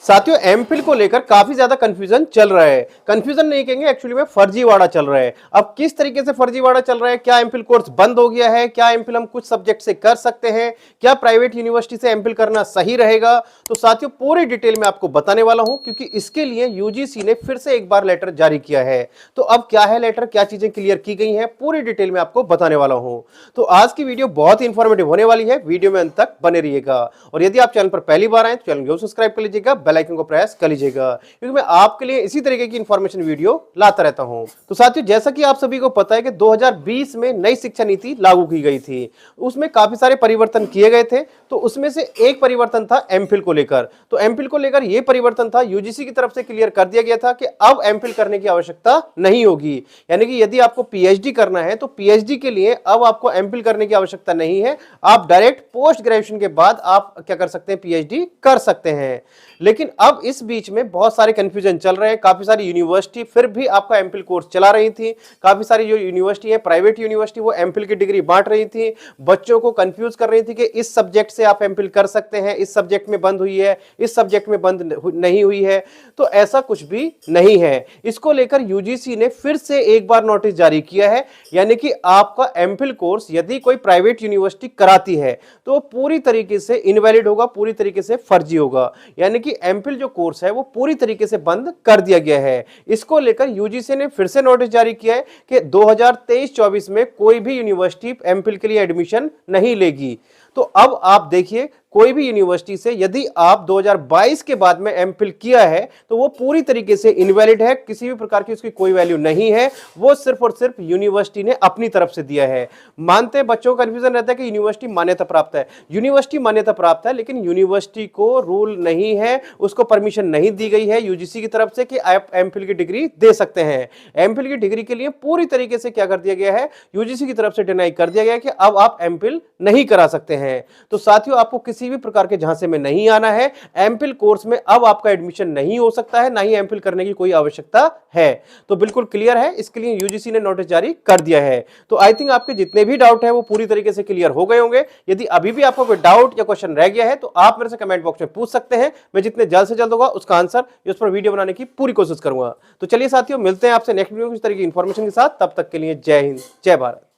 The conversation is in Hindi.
साथियों एमफिल को लेकर काफी ज्यादा कंफ्यूजन चल रहा है। कंफ्यूजन नहीं कहेंगे, एक्चुअली में फर्जीवाड़ा चल रहा है। अब किस तरीके से फर्जीवाड़ा चल रहा है, क्या एमफिल कोर्स बंद हो गया है, क्या एमफिल हम कुछ सब्जेक्ट से कर सकते हैं, क्या प्राइवेट यूनिवर्सिटी से एमफिल करना सही रहेगा, तो साथियों पूरी डिटेल में आपको बताने वाला हूं, क्योंकि इसके लिए यूजीसी ने फिर से एक बार लेटर जारी किया है। तो अब क्या है लेटर, क्या चीजें क्लियर की गई हैं, पूरी डिटेल में आपको बताने वाला हूं। तो आज की वीडियो बहुत ही इंफॉर्मेटिव होने वाली है, वीडियो में अंत तक बने रहिएगा। और यदि आप चैनल पर पहली बार आए तो चैनल को सब्सक्राइब कर लीजिएगा, बेल आइकन को प्रेस कर लीजिएगा, क्योंकि मैं आपके लिए इसी तरीके की इंफॉर्मेशन वीडियो लाता रहता हूं। तो साथियों जैसा कि आप सभी को पता है कि 2020 में नई शिक्षा नीति लागू की गई थी, उसमें काफी सारे परिवर्तन किए गए थे। तो उसमें से एक परिवर्तन था एमफिल को लेकर। तो एमफिल को लेकर यह परिवर्तन था, यूजीसी की तरफ से क्लियर कर दिया गया था कि अब एमफिल करने की आवश्यकता नहीं होगी। यानी कि यदि आपको पीएचडी करना है तो पीएचडी के लिए अब आपको एमफिल करने की आवश्यकता नहीं है, आप डायरेक्ट पोस्ट ग्रेजुएशन के बाद आप क्या कर सकते हैं, पीएचडी कर सकते हैं। लेकिन अब इस बीच में बहुत सारे कंफ्यूजन चल रहे हैं। काफी सारी यूनिवर्सिटी फिर भी आपका एमफिल कोर्स चला रही थी, काफी सारी जो यूनिवर्सिटी है प्राइवेट यूनिवर्सिटी वो एमफिल की डिग्री बांट रही थी, बच्चों को कंफ्यूज कर रही थी कि इस सब्जेक्ट से आप एमफिल कर सकते हैं, इस सब्जेक्ट में बंद हुई है, इस सब्जेक्ट में बंद नहीं हुई है। तो ऐसा कुछ भी नहीं है। इसको लेकर यूजीसी ने फिर से एक बार नोटिस जारी किया है, यानी कि आपका एमफिल कोर्स यदि कोई प्राइवेट यूनिवर्सिटी कराती है तो पूरी तरीके से इनवैलिड होगा, पूरी तरीके से फर्जी होगा। यानी कि एमफिल जो कोर्स है वो पूरी तरीके से बंद कर दिया गया है। इसको लेकर यूजीसी ने फिर से नोटिस जारी किया है कि 2023-24 में कोई भी यूनिवर्सिटी एमफिल के लिए एडमिशन नहीं लेगी। तो अब आप देखिए, कोई भी यूनिवर्सिटी से यदि आप 2022 के बाद में एमफिल किया है तो वो पूरी तरीके से इनवैलिड है, किसी भी प्रकार की उसकी कोई वैल्यू नहीं है। वो सिर्फ और सिर्फ यूनिवर्सिटी ने अपनी तरफ से दिया है। मानते हैं बच्चों का कंफ्यूजन रहता है कि यूनिवर्सिटी मान्यता प्राप्त है, यूनिवर्सिटी मान्यता प्राप्त है, लेकिन यूनिवर्सिटी को रूल नहीं है, उसको परमिशन नहीं दी गई है यूजीसी की तरफ से कि आप एमफिल की डिग्री दे सकते हैं। एमफिल की डिग्री के लिए पूरी तरीके से क्या कर दिया गया है, यूजीसी की तरफ से डिनाई कर दिया गया कि अब आप एमफिल नहीं करा सकते हैं। तो साथियों आपको किसी भी प्रकार के झांसे में नहीं आना है। एमफिल कोर्स में अब आपका एडमिशन नहीं हो सकता है, ना ही एमफिल करने की कोई आवश्यकता है। तो बिल्कुल क्लियर है, इसके लिए यूजीसी ने नोटिस जारी कर दिया है। तो आई थिंक आपके जितने भी डाउट है वो पूरी तरीके से क्लियर हो गए होंगे। यदि अभी भी आपको कोई डाउट या क्वेश्चन रह गया है तो आप मेरे से कमेंट बॉक्स में पूछ सकते हैं। मैं जितने जल्द से जल्द होगा उसका आंसर उस पर वीडियो बनाने की पूरी कोशिश करूंगा। तो चलिए साथियों मिलते हैं आपसे नेक्स्ट वीडियो में इस तरह की इंफॉर्मेशन के साथ। तब तक के लिए जय हिंद, जय भारत।